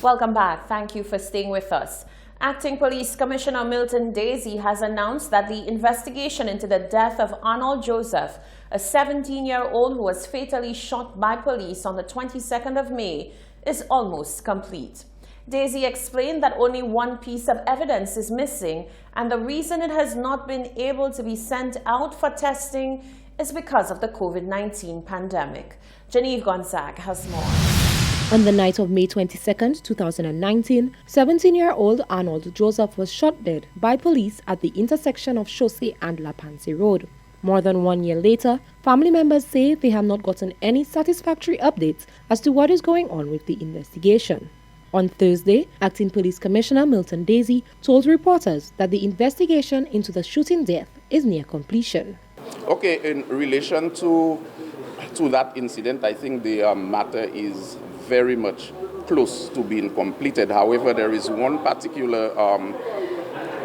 Welcome back. Thank you for staying with us. Acting Police Commissioner Milton Daisy has announced that the investigation into the death of Arnold Joseph, a 17-year-old who was fatally shot by police on the 22nd of May, is almost complete. Daisy explained that only one piece of evidence is missing, and the reason it has not been able to be sent out for testing is because of the COVID-19 pandemic. Genevieve Gonzague has more. On the night of May 22, 2019, 17-year-old Arnold Joseph was shot dead by police at the intersection of Chaussee and La Panse Road. More than 1 year later, family members say they have not gotten any satisfactory updates as to what is going on with the investigation. On Thursday, Acting Police Commissioner Milton Daisy told reporters that the investigation into the shooting death is near completion. Okay, in relation to that incident, I think the matter is very much close to being completed. However, there is one particular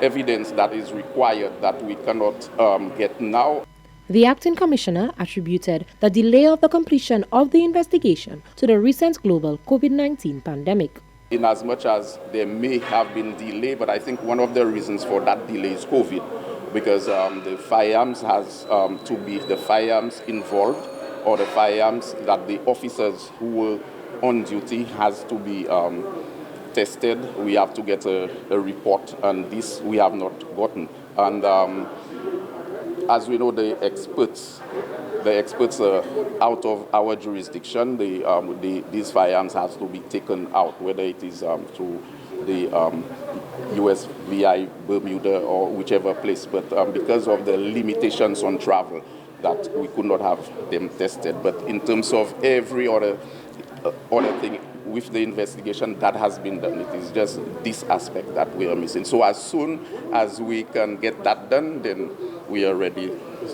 evidence that is required that we cannot get now. The acting commissioner attributed the delay of the completion of the investigation to the recent global COVID-19 pandemic. In as much as there may have been delay, but I think one of the reasons for that delay is COVID, because the firearms has to be the firearms involved or the firearms that the officers who were on duty has to be tested. We have to get a report, and this we have not gotten. And as we know, the experts are out of our jurisdiction. These firearms has to be taken out, whether it is to the US, VI, Bermuda, or whichever place. But because of the limitations on travel, that we could not have them tested. But in terms of every other thing with the investigation, that has been done. It is just this aspect that we are missing. So as soon as we can get that done, then we are ready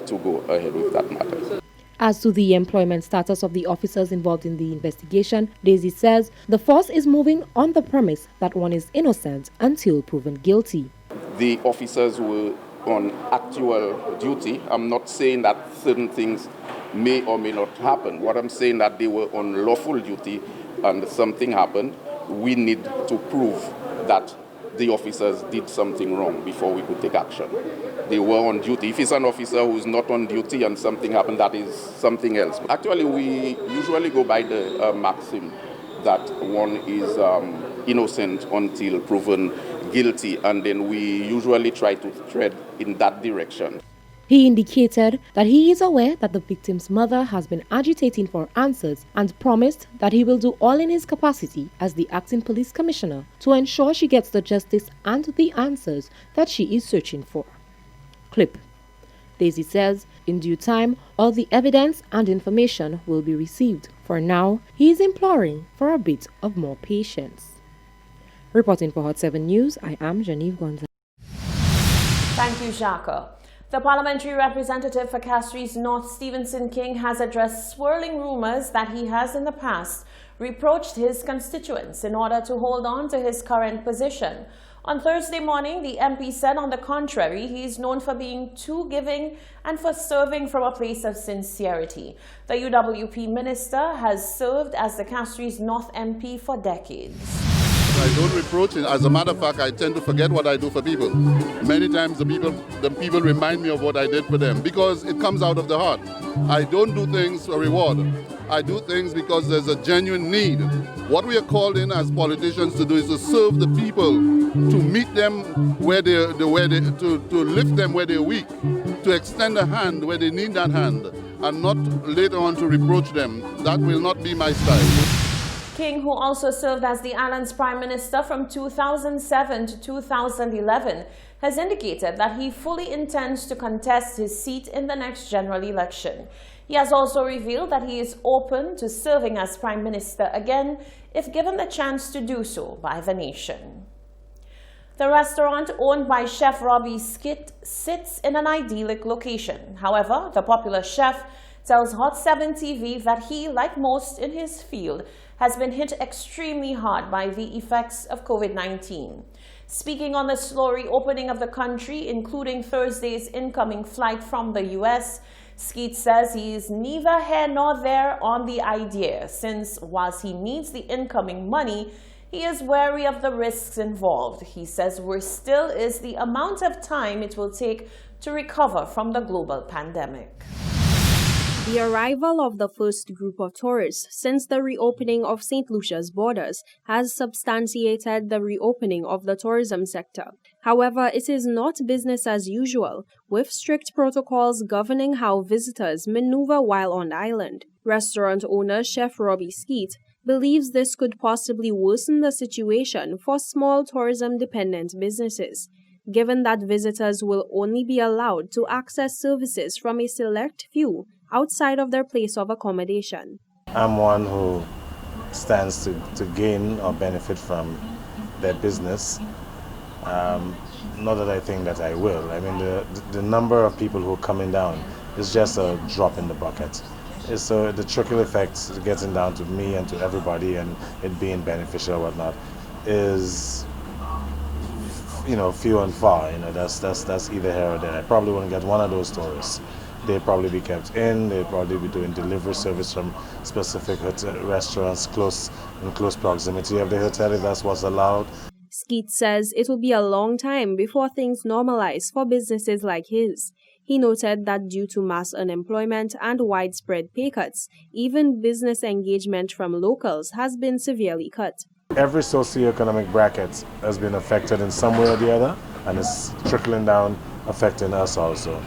to go ahead with that matter. As to the employment status of the officers involved in the investigation, Daisy says the force is moving on the premise that one is innocent until proven guilty. The officers were on actual duty. I'm not saying that certain things may or may not happen. What I'm saying that they were on lawful duty and something happened. We need to prove that the officers did something wrong before we could take action. They were on duty. If it's an officer who's not on duty and something happened, that is something else. Actually, we usually go by the maxim that one is innocent until proven guilty, and then we usually try to tread in that direction. He indicated that he is aware that the victim's mother has been agitating for answers and promised that he will do all in his capacity as the acting police commissioner to ensure she gets the justice and the answers that she is searching for. Clip. Daisy says in due time all the evidence and information will be received. For now, he is imploring for a bit of more patience. Reporting for Hot 7 News, I am Genevieve Gonzague. Thank you, Jacques. The parliamentary representative for Castries North, Stevenson King, has addressed swirling rumors that he has in the past reproached his constituents in order to hold on to his current position. On Thursday morning, the MP said on the contrary, he is known for being too giving and for serving from a place of sincerity. The UWP minister has served as the Castries North MP for decades. I don't reproach it. As a matter of fact, I tend to forget what I do for people. Many times the people remind me of what I did for them because it comes out of the heart. I don't do things for reward. I do things because there's a genuine need. What we are called in as politicians to do is to serve the people, to meet them to lift them where they're weak, to extend a hand where they need that hand, and not later on to reproach them. That will not be my style. King, who also served as the island's prime minister from 2007 to 2011, has indicated that he fully intends to contest his seat in the next general election. He has also revealed that he is open to serving as prime minister again if given the chance to do so by the nation. The restaurant owned by Chef Robbie Skit sits in an idyllic location. However, the popular chef tells Hot 7 TV that he, like most in his field, has been hit extremely hard by the effects of COVID-19. Speaking on the slow reopening of the country, including Thursday's incoming flight from the US, Skeet says he is neither here nor there on the idea, since whilst he needs the incoming money, he is wary of the risks involved. He says worse still is the amount of time it will take to recover from the global pandemic. The arrival of the first group of tourists since the reopening of St. Lucia's borders has substantiated the reopening of the tourism sector. However, it is not business as usual, with strict protocols governing how visitors maneuver while on the island. Restaurant owner Chef Robbie Skeet believes this could possibly worsen the situation for small tourism-dependent businesses, given that visitors will only be allowed to access services from a select few outside of their place of accommodation. I'm one who stands to gain or benefit from their business. Not that I think that I will. I mean, the number of people who are coming down is just a drop in the bucket. So the trickle effect getting down to me and to everybody and it being beneficial or whatnot is, few and far. That's either here or there. I probably wouldn't get one of those tourists. They'd probably be kept in. They'd probably be doing delivery service from specific restaurants in close proximity of the hotel if that's what's allowed. Skeet says it will be a long time before things normalize for businesses like his. He noted that due to mass unemployment and widespread pay cuts, even business engagement from locals has been severely cut. Every socioeconomic bracket has been affected in some way or the other, and it's trickling down, affecting us also.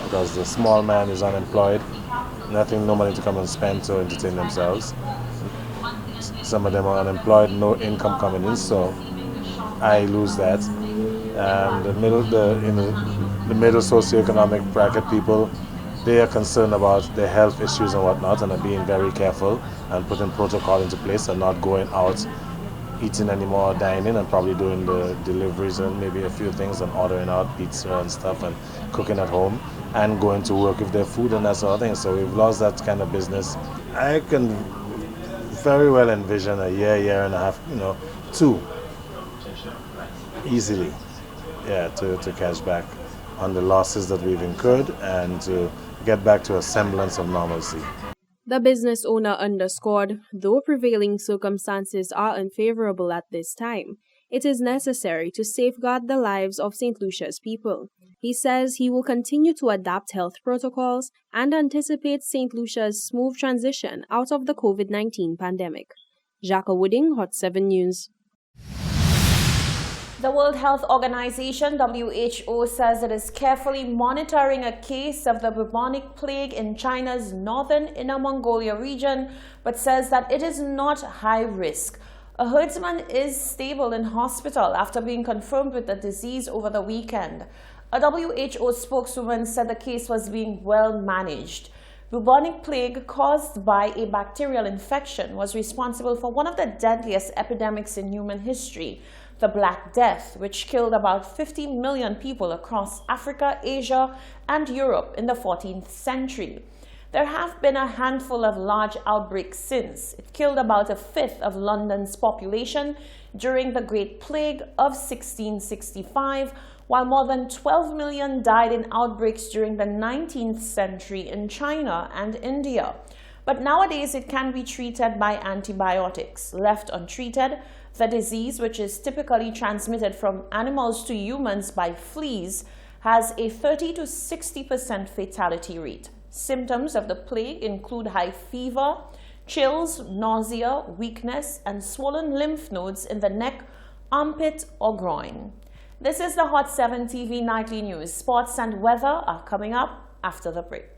Because the small man is unemployed, no money to come and spend to entertain themselves. Some of them are unemployed, no income coming in, so I lose that. The middle socioeconomic bracket people, they are concerned about their health issues and whatnot, and are being very careful and putting protocol into place and not going out eating anymore, dining, and probably doing the deliveries and maybe a few things and ordering out pizza and stuff and cooking at home and going to work with their food and that sort of thing. So we've lost that kind of business. I can very well envision a year and a half, 2 easily, to catch back on the losses that we've incurred and to get back to a semblance of normalcy. The business owner underscored, though prevailing circumstances are unfavorable at this time, it is necessary to safeguard the lives of St. Lucia's people. He says he will continue to adapt health protocols and anticipates St. Lucia's smooth transition out of the COVID-19 pandemic. Jacques Wooding, Hot 7 News. The World Health Organization, WHO, says it is carefully monitoring a case of the bubonic plague in China's northern Inner Mongolia region, but says that it is not high risk. A herdsman is stable in hospital after being confirmed with the disease over the weekend. A WHO spokeswoman said the case was being well managed. Bubonic plague caused by a bacterial infection was responsible for one of the deadliest epidemics in human history, the Black Death, which killed about 50 million people across Africa, Asia, and Europe in the 14th century. There have been a handful of large outbreaks since. It killed about a fifth of London's population during the Great Plague of 1665, while more than 12 million died in outbreaks during the 19th century in China and India. But nowadays it can be treated by antibiotics. Left untreated, the disease, which is typically transmitted from animals to humans by fleas, has a 30 to 60% fatality rate. Symptoms of the plague include high fever, chills, nausea, weakness, and swollen lymph nodes in the neck, armpit, or groin. This is the Hot 7 TV Nightly News. Sports and weather are coming up after the break.